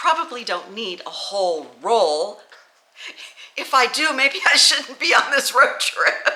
probably don't need a whole roll. If I do, maybe I shouldn't be on this road trip.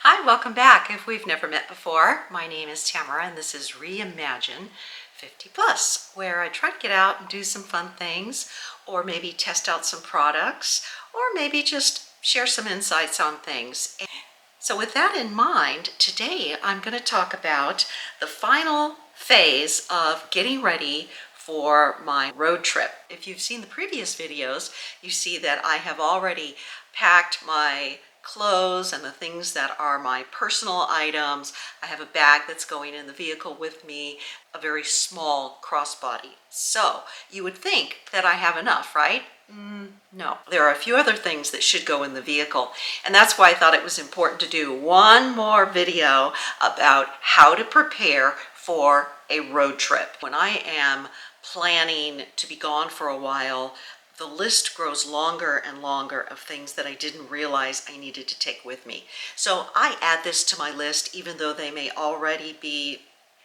Hi, welcome back. If we've never met before, my name is Tamara and this is Reimagine 50 Plus, where I try to get out and do some fun things, or maybe test out some products, or maybe just share some insights on things. So with that in mind, today I'm going to talk about the final phase of getting ready for my road trip. If you've seen the previous videos, you see that I have already packed my clothes and the things that are my personal items. I have a bag that's going in the vehicle with me, a very small crossbody. So you would think that I have enough, right? No, there are a few other things that should go in the vehicle, and that's why I thought it was important to do one more video about how to prepare for a road trip. When I am planning to be gone for a while, the list grows longer and longer of things that I didn't realize I needed to take with me. So I add this to my list, even though they may already be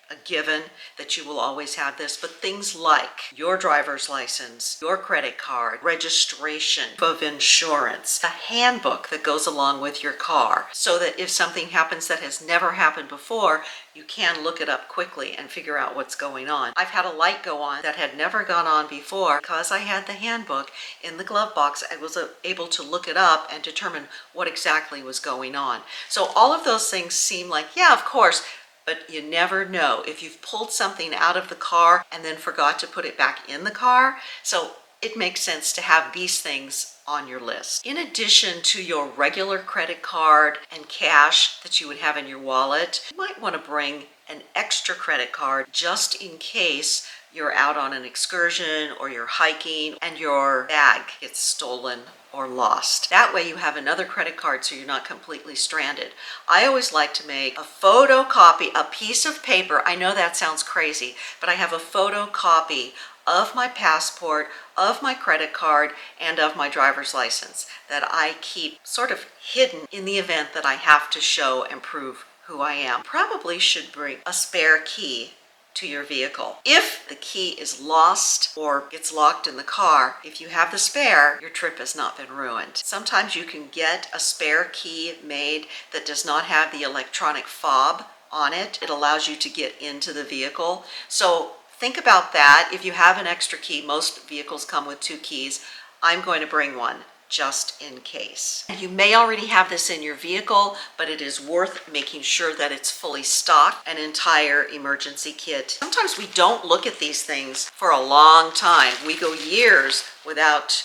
a given that you will always have this, but things like your driver's license, your credit card, registration of insurance, a handbook that goes along with your car, so that if something happens that has never happened before, you can look it up quickly and figure out what's going on. I've had a light go on that had never gone on before. Because I had the handbook in the glove box, I was able to look it up and determine what exactly was going on. So all of those things seem like, yeah, of course, but you never know if you've pulled something out of the car and then forgot to put it back in the car. So it makes sense to have these things on your list. In addition to your regular credit card and cash that you would have in your wallet, you might want to bring an extra credit card just in case you're out on an excursion or you're hiking and your bag gets stolen or lost. That way you have another credit card so you're not completely stranded. I always like to make a photocopy, a piece of paper. I know that sounds crazy, but I have a photocopy of my passport, of my credit card, and of my driver's license that I keep sort of hidden in the event that I have to show and prove who I am. Probably should bring a spare key to your vehicle. If the key is lost or gets locked in the car, if you have the spare, your trip has not been ruined. Sometimes you can get a spare key made that does not have the electronic fob on it. It allows you to get into the vehicle. So think about that. If you have an extra key, most vehicles come with 2 keys. I'm going to bring one just in case. You may already have this in your vehicle, but it is worth making sure that it's fully stocked, an entire emergency kit. Sometimes we don't look at these things for a long time. We go years without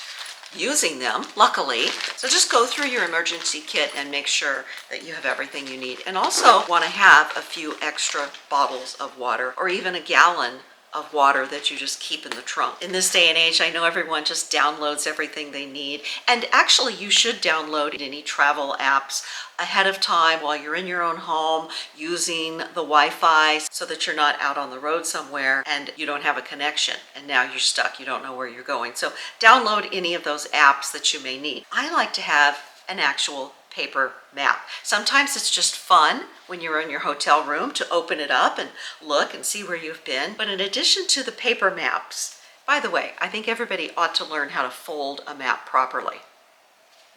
using them, luckily. So just go through your emergency kit and make sure that you have everything you need. And also want to have a few extra bottles of water, or even a gallon of water that you just keep in the trunk. In this day and age, I know everyone just downloads everything they need. And actually, you should download any travel apps ahead of time while you're in your own home using the Wi-Fi so that you're not out on the road somewhere and you don't have a connection and now you're stuck, you don't know where you're going. So download any of those apps that you may need. I like to have an actual paper map. Sometimes it's just fun when you're in your hotel room to open it up and look and see where you've been. But in addition to the paper maps, by the way, I think everybody ought to learn how to fold a map properly,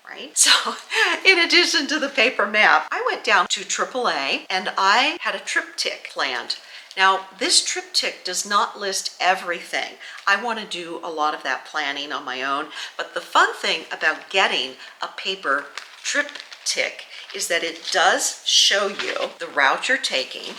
right? So in addition to the paper map, I went down to AAA and I had a triptych planned. Now, this triptych does not list everything. I want to do a lot of that planning on my own, but the fun thing about getting a paper triptych is that it does show you the route you're taking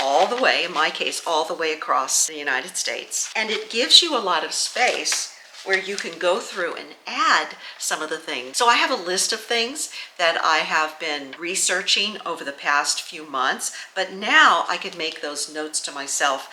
all the way, in my case, all the way across the United States. And it gives you a lot of space where you can go through and add some of the things. So I have a list of things that I have been researching over the past few months, but now I could make those notes to myself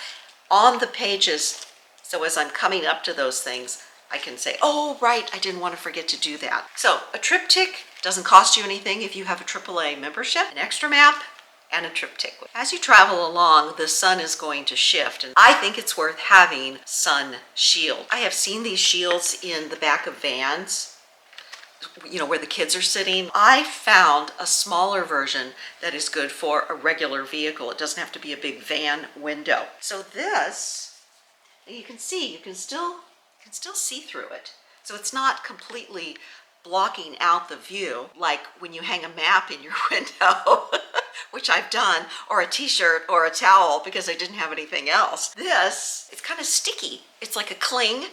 on the pages. So as I'm coming up to those things, I can say, oh, right, I didn't want to forget to do that. So a triptych doesn't cost you anything if you have a AAA membership, an extra map, and a triptych. As you travel along, the sun is going to shift, and I think it's worth having sun shield. I have seen these shields in the back of vans. where the kids are sitting. I found a smaller version that is good for a regular vehicle. It doesn't have to be a big van window. So this, you can still see through it. So it's not completely blocking out the view like when you hang a map in your window, which I've done, or a t-shirt or a towel because I didn't have anything else. This, it's kind of sticky. It's like a cling,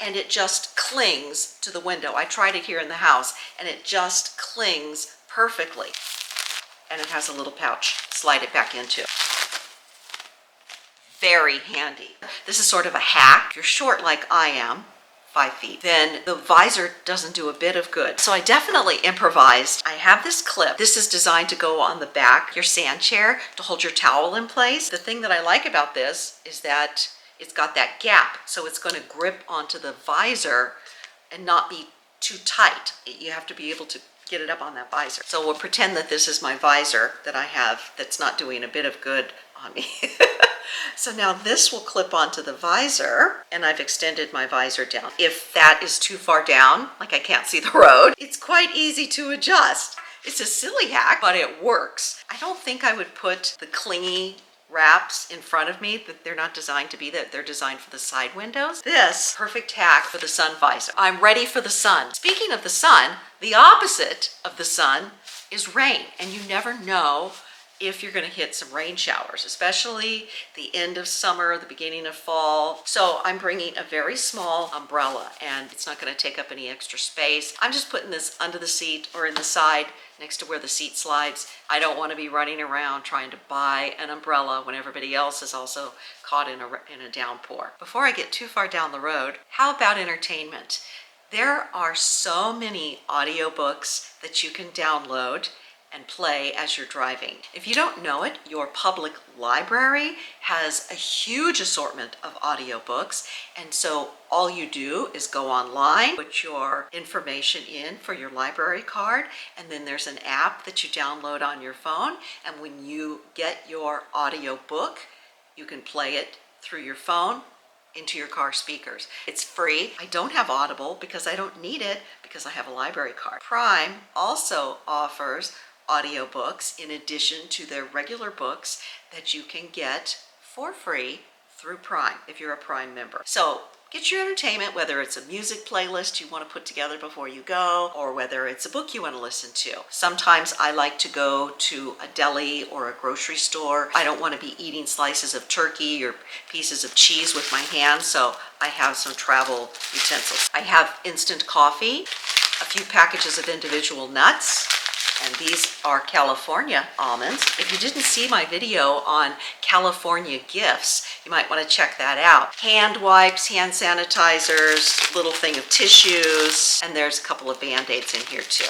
and it just clings to the window. I tried it here in the house, and it just clings perfectly. And it has a little pouch, slide it back into. Very handy. This is sort of a hack. If you're short like I am, 5 feet, then the visor doesn't do a bit of good. So I definitely improvised. I have this clip. This is designed to go on the back, your sand chair, to hold your towel in place. The thing that I like about this is that it's got that gap, so it's going to grip onto the visor and not be too tight. You have to be able to get it up on that visor. So we'll pretend that this is my visor that I have that's not doing a bit of good on me. So now this will clip onto the visor, and I've extended my visor down. If that is too far down, like I can't see the road, it's quite easy to adjust. It's a silly hack, but it works. I don't think I would put the clingy wraps in front of me, that they're not designed to be that. They're designed for the side windows. This, perfect hack for the sun visor. I'm ready for the sun. Speaking of the sun, the opposite of the sun is rain, and you never know if you're going to hit some rain showers, especially the end of summer, the beginning of fall. So I'm bringing a very small umbrella, and it's not going to take up any extra space. I'm just putting this under the seat or in the side next to where the seat slides. I don't want to be running around trying to buy an umbrella when everybody else is also caught in a downpour. Before I get too far down the road, how about entertainment? There are so many audiobooks that you can download and play as you're driving. If you don't know it, your public library has a huge assortment of audiobooks, and so all you do is go online, put your information in for your library card, and then there's an app that you download on your phone, and when you get your audiobook, you can play it through your phone into your car speakers. It's free. I don't have Audible because I don't need it because I have a library card. Prime also offers audiobooks in addition to their regular books that you can get for free through Prime if you're a Prime member. So get your entertainment, whether it's a music playlist you want to put together before you go, or whether it's a book you want to listen to. Sometimes I like to go to a deli or a grocery store. I don't want to be eating slices of turkey or pieces of cheese with my hands, so I have some travel utensils. I have instant coffee, a few packages of individual nuts, and these are California almonds. If you didn't see my video on California gifts, you might want to check that out. Hand wipes, hand sanitizers, little thing of tissues, and there's a couple of Band-Aids in here too.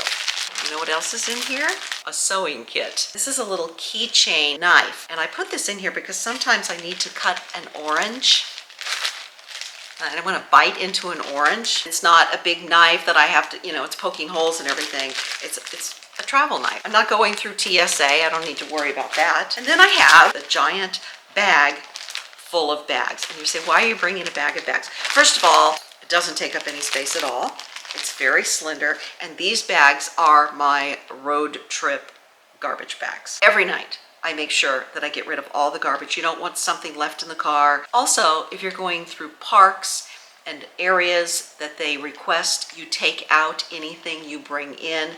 You know what else is in here? A sewing kit. This is a little keychain knife, and I put this in here because sometimes I need to cut an orange. I don't want to bite into an orange. It's not a big knife that I have to, it's poking holes and everything. It's a travel knife. I'm not going through TSA. I don't need to worry about that. And then I have a giant bag full of bags. And you say, why are you bringing a bag of bags? First of all, it doesn't take up any space at all. It's very slender. And these bags are my road trip garbage bags. Every night, I make sure that I get rid of all the garbage. You don't want something left in the car. Also, if you're going through parks and areas that they request you take out anything you bring in,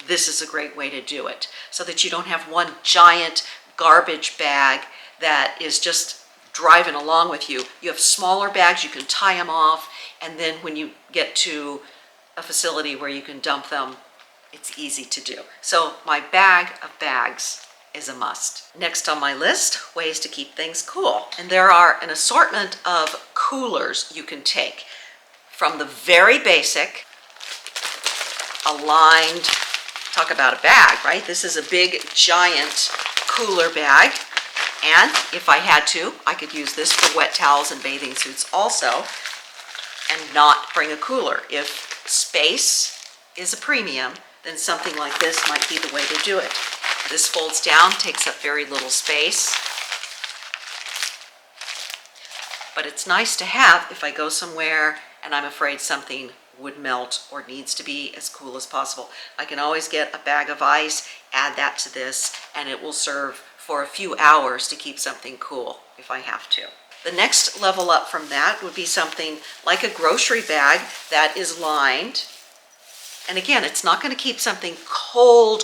this is a great way to do it, so that you don't have one giant garbage bag that is just driving along with you. You have smaller bags, you can tie them off, and then when you get to a facility where you can dump them, it's easy to do. So my bag of bags is a must. Next on my list, ways to keep things cool. And there are an assortment of coolers you can take, from the very basic, aligned, talk about a bag, right? This is a big, giant cooler bag. And if I had to, I could use this for wet towels and bathing suits also, and not bring a cooler. If space is a premium, then something like this might be the way to do it. This folds down, takes up very little space. But it's nice to have if I go somewhere and I'm afraid something would melt or needs to be as cool as possible. I can always get a bag of ice, add that to this, and it will serve for a few hours to keep something cool if I have to. The next level up from that would be something like a grocery bag that is lined. And again, it's not going to keep something cold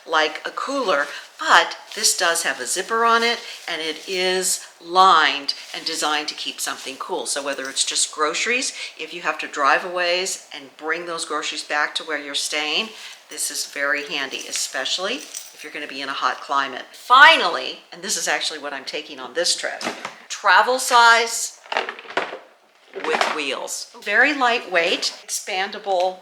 like a cooler, but this does have a zipper on it and it is lined and designed to keep something cool. So whether it's just groceries, if you have to drive a ways and bring those groceries back to where you're staying, this is very handy, especially if you're going to be in a hot climate. Finally, and this is actually what I'm taking on this trip, travel size with wheels. Very lightweight, expandable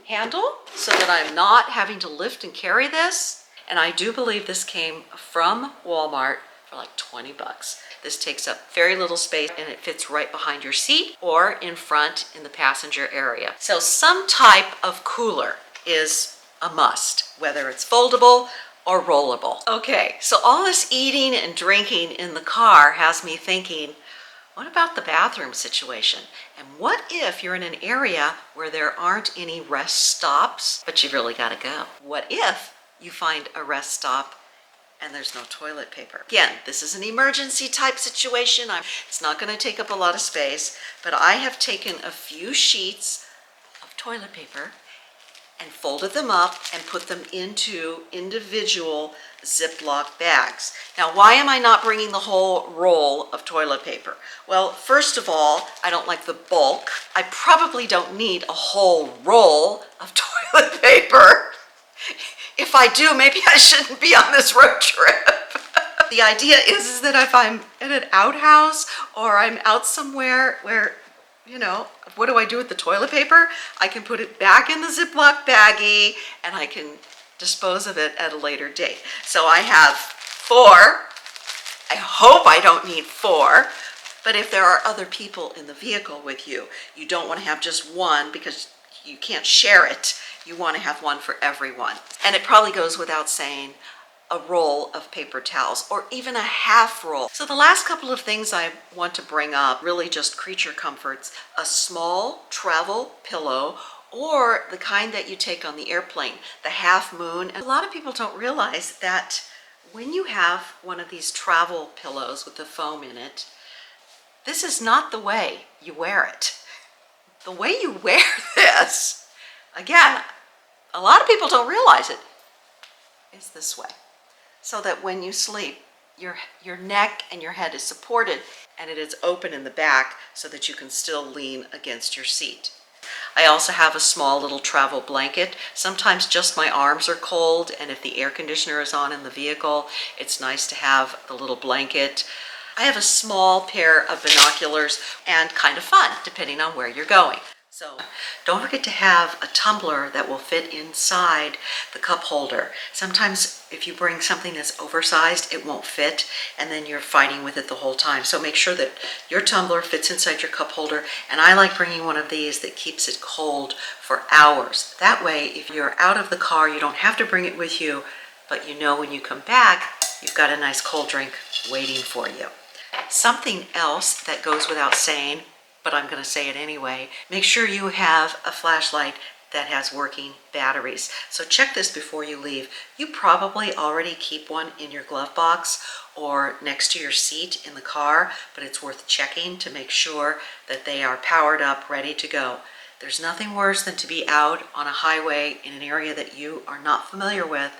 handle so that I'm not having to lift and carry this. And I do believe this came from Walmart for like 20 bucks. This takes up very little space and it fits right behind your seat or in front in the passenger area. So some type of cooler is a must, whether it's foldable or rollable. Okay, so all this eating and drinking in the car has me thinking, what about the bathroom situation? And what if you're in an area where there aren't any rest stops, but you really gotta go? What if you find a rest stop and there's no toilet paper? Again, this is an emergency type situation. It's not gonna take up a lot of space, but I have taken a few sheets of toilet paper and folded them up and put them into individual Ziploc bags. Now, why am I not bringing the whole roll of toilet paper? Well, first of all, I don't like the bulk. I probably don't need a whole roll of toilet paper. If I do, maybe I shouldn't be on this road trip. The idea is that if I'm in an outhouse or I'm out somewhere where, you know, what do I do with the toilet paper? I can put it back in the Ziploc baggie and I can dispose of it at a later date. So I have 4. I hope I don't need 4, but if there are other people in the vehicle with you, you don't want to have just one because you can't share it. You want to have one for everyone. And it probably goes without saying, a roll of paper towels or even a half roll. So the last couple of things I want to bring up, really just creature comforts, a small travel pillow or the kind that you take on the airplane, the Half Moon. And a lot of people don't realize that when you have one of these travel pillows with the foam in it, this is not the way you wear it. The way you wear this, again, a lot of people don't realize it, is this way. So that when you sleep, your neck and your head is supported and it is open in the back so that you can still lean against your seat. I also have a small little travel blanket. Sometimes just my arms are cold, and if the air conditioner is on in the vehicle, it's nice to have the little blanket. I have a small pair of binoculars and kind of fun depending on where you're going. So don't forget to have a tumbler that will fit inside the cup holder. Sometimes if you bring something that's oversized, it won't fit, and then you're fighting with it the whole time. So make sure that your tumbler fits inside your cup holder, and I like bringing one of these that keeps it cold for hours. That way, if you're out of the car, you don't have to bring it with you, but you know when you come back, you've got a nice cold drink waiting for you. Something else that goes without saying, but I'm going to say it anyway, make sure you have a flashlight that has working batteries. So check this before you leave. You probably already keep one in your glove box or next to your seat in the car, but it's worth checking to make sure that they are powered up, ready to go. There's nothing worse than to be out on a highway in an area that you are not familiar with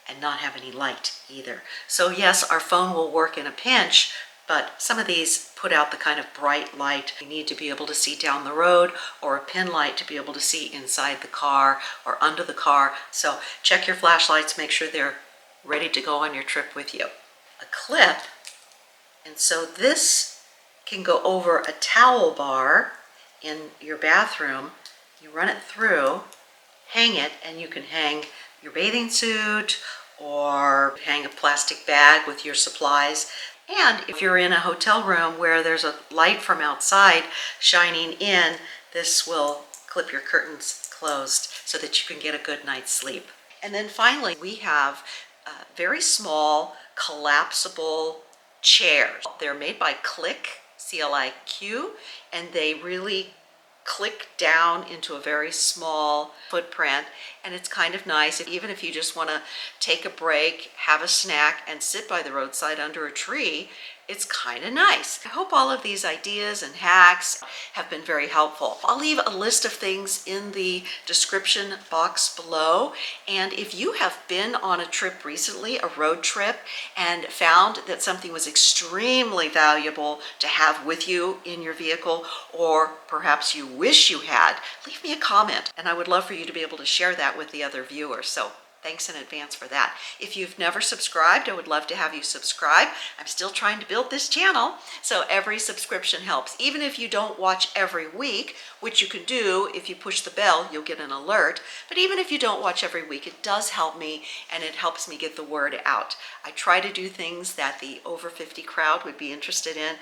and not have any light either. So yes, our phone will work in a pinch, but some of these put out the kind of bright light you need to be able to see down the road, or a pin light to be able to see inside the car or under the car. So check your flashlights, make sure they're ready to go on your trip with you. A clip, and so this can go over a towel bar in your bathroom. You run it through, hang it, and you can hang your bathing suit or hang a plastic bag with your supplies. And if you're in a hotel room where there's a light from outside shining in, this will clip your curtains closed so that you can get a good night's sleep. And then finally, we have very small collapsible chairs. They're made by Cliq, C-L-I-Q, and they really click down into a very small footprint, and it's kind of nice even if you just want to take a break, have a snack, and sit by the roadside under a tree. It's kind of nice. I hope all of these ideas and hacks have been very helpful. I'll leave a list of things in the description box below, and if you have been on a trip recently, a road trip, and found that something was extremely valuable to have with you in your vehicle, or perhaps you wish you had, leave me a comment, and I would love for you to be able to share that with the other viewers. So thanks in advance for that. If you've never subscribed, I would love to have you subscribe. I'm still trying to build this channel, so every subscription helps. Even if you don't watch every week, which you can do if you push the bell, you'll get an alert. But even if you don't watch every week, it does help me, and it helps me get the word out. I try to do things that the over 50 crowd would be interested in,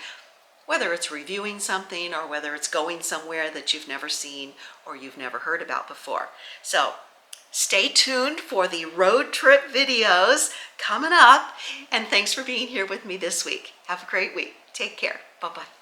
whether it's reviewing something or whether it's going somewhere that you've never seen or you've never heard about before. So stay tuned for the road trip videos coming up, and thanks for being here with me this week. Have a great week. Take care. Bye-bye.